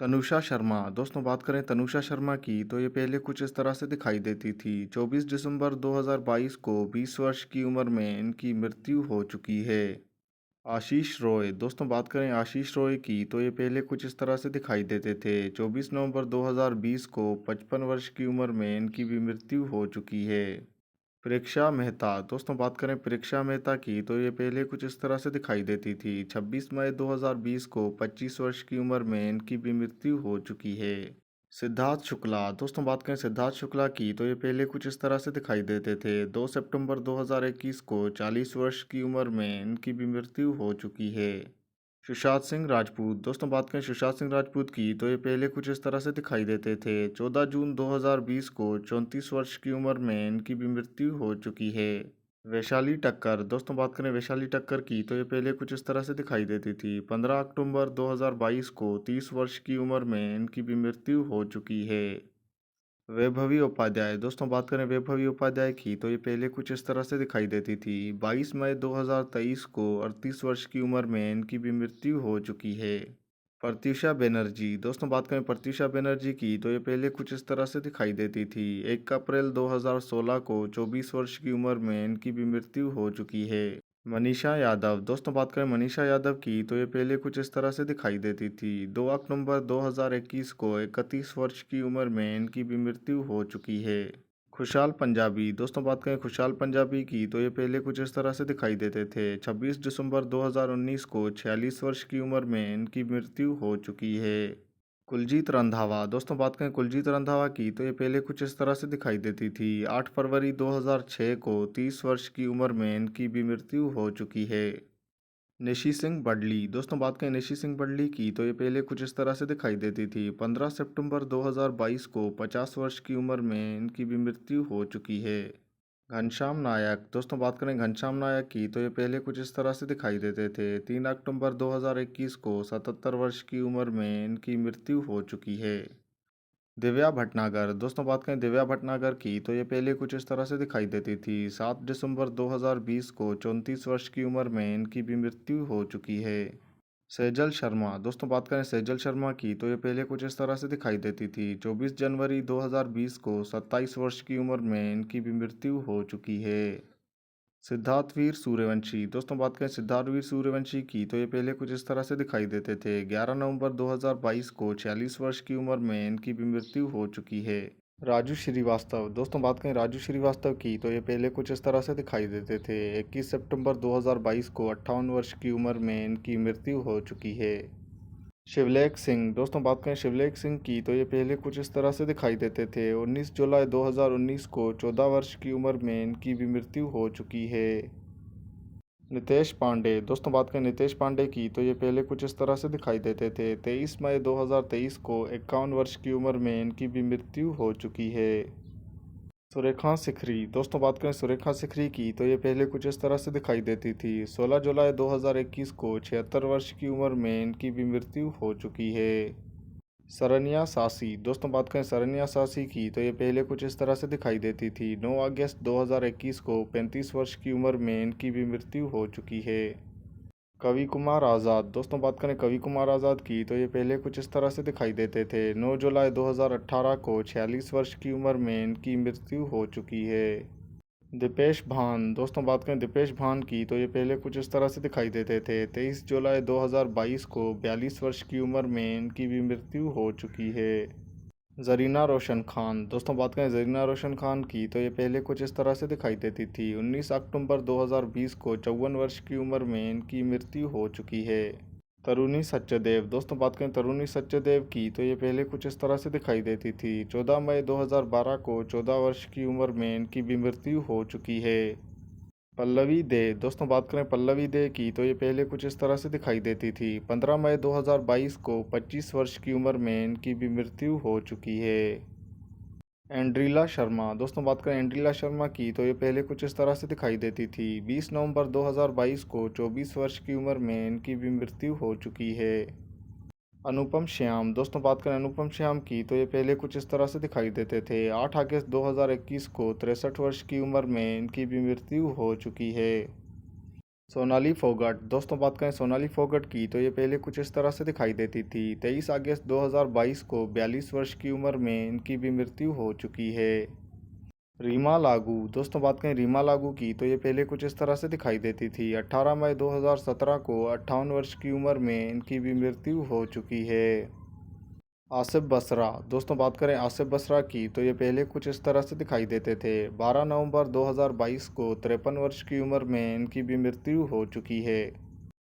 तनुषा शर्मा। दोस्तों बात करें तनुषा शर्मा की तो ये पहले कुछ इस तरह से दिखाई देती थी। 24 दिसंबर 2022 को 20 वर्ष की उम्र में इनकी मृत्यु हो चुकी है। आशीष रॉय। दोस्तों बात करें आशीष रॉय की तो ये पहले कुछ इस तरह से दिखाई देते थे। 24 नवंबर 2020 को 55 वर्ष की उम्र में इनकी भी मृत्यु हो चुकी है। प्रेक्षा मेहता। दोस्तों बात करें प्रेक्षा मेहता की तो ये पहले कुछ इस तरह से दिखाई देती थी। 26 मई 2020 को 25 वर्ष की उम्र में इनकी भी मृत्यु हो चुकी है। सिद्धार्थ शुक्ला। दोस्तों बात करें सिद्धार्थ शुक्ला की तो ये पहले कुछ इस तरह से दिखाई देते थे। 2 सितंबर 2021 को 40 वर्ष की उम्र में इनकी भी मृत्यु हो चुकी है। सुशांत सिंह राजपूत। दोस्तों बात करें सुशांत सिंह राजपूत की तो ये पहले कुछ इस तरह से दिखाई देते थे। 14 जून 2020 को 34 वर्ष की उम्र में इनकी भी मृत्यु हो चुकी है। वैशाली टक्कर। दोस्तों बात करें वैशाली टक्कर की तो ये पहले कुछ इस तरह से दिखाई देती थी। 15 अक्टूबर 2022 को 30 वर्ष की उम्र में इनकी भी मृत्यु हो चुकी है। वैभवी उपाध्याय। दोस्तों बात करें वैभवी उपाध्याय की तो ये पहले कुछ इस तरह से दिखाई देती थी। 22 मई 2023 को 38 वर्ष की उम्र में इनकी भी मृत्यु हो चुकी है। प्रत्यूषा बनर्जी। दोस्तों बात करें प्रत्यूषा बनर्जी की तो ये पहले कुछ इस तरह से दिखाई देती थी। 1 अप्रैल 2016 को 24 वर्ष की उम्र में इनकी भी मृत्यु हो चुकी है। मनीषा यादव। दोस्तों बात करें मनीषा यादव की तो ये पहले कुछ इस तरह से दिखाई देती थी। 2 अक्टूबर 2021 को 31 वर्ष की उम्र में इनकी भी मृत्यु हो चुकी है। खुशहाल पंजाबी। दोस्तों बात करें खुशहाल पंजाबी की तो ये पहले कुछ इस तरह से दिखाई देते थे। 26 दिसंबर 2019 को 46 वर्ष की उम्र में इनकी मृत्यु हो चुकी है। कुलजीत रंधावा। दोस्तों बात करें कुलजीत रंधावा की तो ये पहले कुछ इस तरह से दिखाई देती थी। 8 फरवरी 2006 को 30 वर्ष की उम्र में इनकी भी मृत्यु हो चुकी है। निशी सिंह बडली। दोस्तों बात करें निशी सिंह बडली की तो ये पहले कुछ इस तरह से दिखाई देती थी। 15 सितंबर 2022 को 50 वर्ष की उम्र में इनकी भी मृत्यु हो चुकी है। घनश्याम नायक। दोस्तों बात करें घनश्याम नायक की तो ये पहले कुछ इस तरह से दिखाई देते थे। 3 अक्टूबर 2021 को 77 वर्ष की उम्र में इनकी मृत्यु हो चुकी है। दिव्या भटनागर। दोस्तों बात करें दिव्या भटनागर की तो ये पहले कुछ इस तरह से दिखाई देती थी। 7 दिसंबर 2020 को 34 वर्ष की उम्र में इनकी भी मृत्यु हो चुकी है। सेजल शर्मा। दोस्तों बात करें सेजल शर्मा की तो ये पहले कुछ इस तरह से दिखाई देती थी। 24 जनवरी 2020 को 27 वर्ष की उम्र में इनकी भी मृत्यु हो चुकी है। सिद्धार्थ वीर सूर्यवंशी। दोस्तों बात करें सिद्धार्थ वीर सूर्यवंशी की तो ये पहले कुछ इस तरह से दिखाई देते थे। 11 नवंबर 2022 को 46 वर्ष की उम्र में इनकी भी मृत्यु हो चुकी है। राजू श्रीवास्तव। दोस्तों बात करें राजू श्रीवास्तव की तो ये पहले कुछ इस तरह से दिखाई देते थे। 21 सितंबर 2022 को 58 वर्ष की उम्र में इनकी मृत्यु हो चुकी है। शिवलेख सिंह। दोस्तों बात करें शिवलेख सिंह की तो ये पहले कुछ इस तरह से दिखाई देते थे। 19 जुलाई 2019 को 14 वर्ष की उम्र में इनकी भी मृत्यु हो चुकी है। नितेश पांडे। दोस्तों बात करें नितेश पांडे की तो ये पहले कुछ इस तरह से दिखाई देते थे। 23 मई 2023 को 51 वर्ष की उम्र में इनकी भी मृत्यु हो चुकी है। सुरेखा सिकरी। दोस्तों बात करें सुरेखा सिकरी की तो ये पहले कुछ इस तरह से दिखाई देती थी। 16 जुलाई 2021 को 76 वर्ष की उम्र में इनकी भी मृत्यु हो चुकी है। सरन्या सासी। दोस्तों बात करें सरन्या सासी की तो ये पहले कुछ इस तरह से दिखाई देती थी। 9 अगस्त 2021 को 35 वर्ष की उम्र में इनकी भी मृत्यु हो चुकी है। कवि कुमार आज़ाद। दोस्तों बात करें कवि कुमार आज़ाद की तो ये पहले कुछ इस तरह से दिखाई देते थे। 9 जुलाई 2018 को 46 वर्ष की उम्र में इनकी मृत्यु हो चुकी है। दीपेश भान। दोस्तों बात करें दीपेश भान की तो ये पहले कुछ इस तरह से दिखाई देते थे। 23 जुलाई 2022 को 42 वर्ष की उम्र में इनकी भी मृत्यु हो चुकी है। जरीना रोशन खान। दोस्तों बात करें जरीना रोशन खान की तो ये पहले कुछ इस तरह से दिखाई देती थी। 19 अक्टूबर 2020 को 54 वर्ष की उम्र में इनकी मृत्यु हो चुकी है। तरुणी सत्यदेव। दोस्तों बात करें तरुणी सत्यदेव की तो ये पहले कुछ इस तरह से दिखाई देती थी। 14 मई 2012 को 14 वर्ष की उम्र में इनकी भी मृत्यु हो चुकी है। पल्लवी दे। दोस्तों बात करें पल्लवी दे की तो ये पहले कुछ इस तरह से दिखाई देती थी। 15 मई 2022 को 25 वर्ष की उम्र में इनकी भी मृत्यु हो चुकी है। एंड्रीला शर्मा। दोस्तों बात करें एंड्रीला शर्मा की तो ये पहले कुछ इस तरह से दिखाई देती थी। 20 नवंबर 2022 को 24 वर्ष की उम्र में इनकी भी मृत्यु हो चुकी है। अनुपम श्याम। दोस्तों बात करें अनुपम श्याम की तो ये पहले कुछ इस तरह से दिखाई देते थे। 8 अगस्त 2021 को 63 वर्ष की उम्र में इनकी भी मृत्यु हो चुकी है। सोनाली फोगाट। दोस्तों बात करें सोनाली फोगाट की तो ये पहले कुछ इस तरह से दिखाई देती थी। 23 अगस्त 2022 को 42 वर्ष की उम्र में इनकी भी मृत्यु हो चुकी है। रीमा लागू। दोस्तों बात करें रीमा लागू की तो ये पहले कुछ इस तरह से दिखाई देती थी। 18 मई 2017 को 58 वर्ष की उम्र में इनकी भी मृत्यु हो चुकी है। आसिफ बसरा। दोस्तों बात करें आसिफ बसरा की तो ये पहले कुछ इस तरह से दिखाई देते थे। 12 नवंबर 2022 को 53 वर्ष की उम्र में इनकी भी मृत्यु हो चुकी है।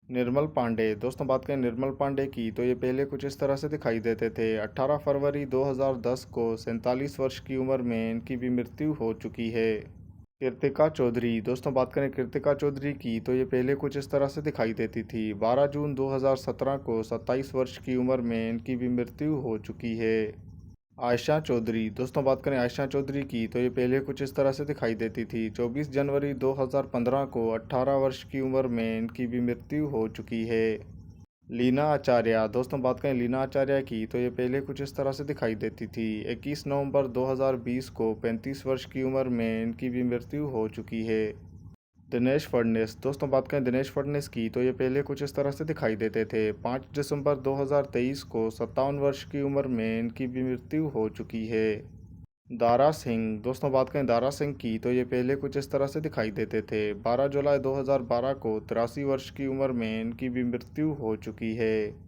निर्मल पांडे। दोस्तों बात करें निर्मल पांडे की तो ये पहले कुछ इस तरह से दिखाई देते थे। 18 फरवरी 2010 को 47 वर्ष की उम्र में इनकी भी मृत्यु हो चुकी है। कृतिका चौधरी। दोस्तों बात करें कृतिका चौधरी की तो ये पहले कुछ इस तरह से दिखाई देती थी। 12 जून 2017 को 27 वर्ष की उम्र में इनकी भी मृत्यु हो चुकी है। आयशा चौधरी। दोस्तों बात करें आयशा चौधरी की तो ये पहले कुछ इस तरह से दिखाई देती थी। 24 जनवरी 2015 को 18 वर्ष की उम्र में इनकी भी मृत्यु हो चुकी है। लीना आचार्य। दोस्तों बात करें लीना आचार्य की तो ये पहले कुछ इस तरह से दिखाई देती थी। 21 नवंबर 2020 को 35 वर्ष की उम्र में इनकी भी मृत्यु हो चुकी है। दिनेश फडणवीस। दोस्तों बात करें दिनेश फडणवीस की तो ये पहले कुछ इस तरह से दिखाई देते थे। 5 दिसंबर 2023 को 57 वर्ष की उम्र में इनकी भी मृत्यु हो चुकी है। दारा सिंह। दोस्तों बात करें दारा सिंह की तो ये पहले कुछ इस तरह से दिखाई देते थे। 12 जुलाई 2012 को 83 वर्ष की उम्र में इनकी भी मृत्यु हो चुकी है।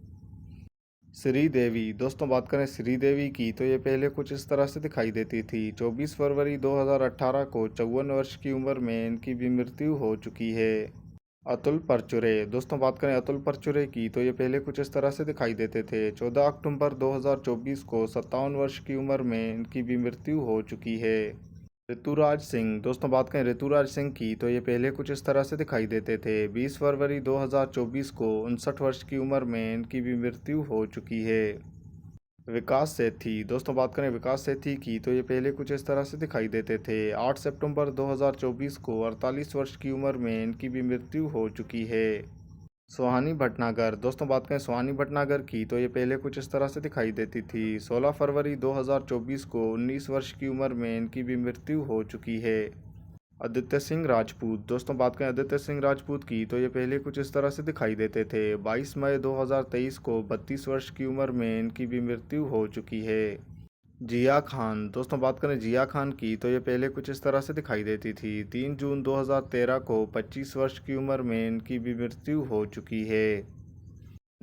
श्रीदेवी। दोस्तों बात करें श्रीदेवी की तो ये पहले कुछ इस तरह से दिखाई देती थी। 24 फरवरी 2018 को 54 वर्ष की उम्र में इनकी भी मृत्यु हो चुकी है। अतुल परचुरे। दोस्तों बात करें अतुल परचुरे की तो ये पहले कुछ इस तरह से दिखाई देते थे। 14 अक्टूबर 2024 को 57 वर्ष की उम्र में इनकी भी मृत्यु हो चुकी है। ऋतुराज सिंह। दोस्तों बात करें ऋतुराज सिंह की तो ये पहले कुछ इस तरह से दिखाई देते थे। 20 फरवरी 2024 को 59 वर्ष की उम्र में इनकी भी मृत्यु हो चुकी है। विकास सेठी। दोस्तों बात करें विकास सेठी की तो ये पहले कुछ इस तरह से दिखाई देते थे। 8 सितंबर 2024 को 48 वर्ष की उम्र में इनकी भी मृत्यु हो चुकी है। सुहानी भटनागर। दोस्तों बात करें सुहानी भटनागर की तो ये पहले कुछ इस तरह से दिखाई देती थी। 16 फरवरी 2024 को 19 वर्ष की उम्र में इनकी भी मृत्यु हो चुकी है। आदित्य सिंह राजपूत। दोस्तों बात करें आदित्य सिंह राजपूत की तो ये पहले कुछ इस तरह से दिखाई देते थे। 22 मई 2023 को 32 वर्ष की उम्र में इनकी भी मृत्यु हो चुकी है। जिया खान। दोस्तों बात करें जिया खान की तो ये पहले कुछ इस तरह से दिखाई देती थी। 3 जून 2013 को 25 वर्ष की उम्र में इनकी भी मृत्यु हो चुकी है।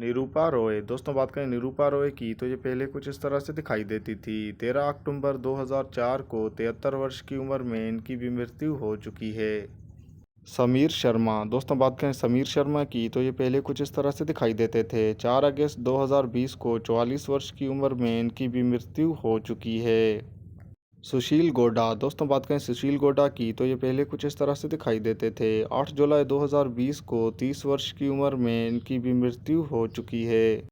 निरूपा रॉय। दोस्तों बात करें निरूपा रॉय की तो ये पहले कुछ इस तरह से दिखाई देती थी। 13 अक्टूबर 2004 को 73 वर्ष की उम्र में इनकी भी मृत्यु हो चुकी है। समीर शर्मा। दोस्तों बात करें समीर शर्मा की तो ये पहले कुछ इस तरह से दिखाई देते थे। 4 अगस्त 2020 को 44 वर्ष की उम्र में इनकी भी मृत्यु हो चुकी है। सुशील गोडा। दोस्तों बात करें सुशील गोडा की तो ये पहले कुछ इस तरह से दिखाई देते थे। 8 जुलाई 2020 को 30 वर्ष की उम्र में इनकी भी मृत्यु हो चुकी है।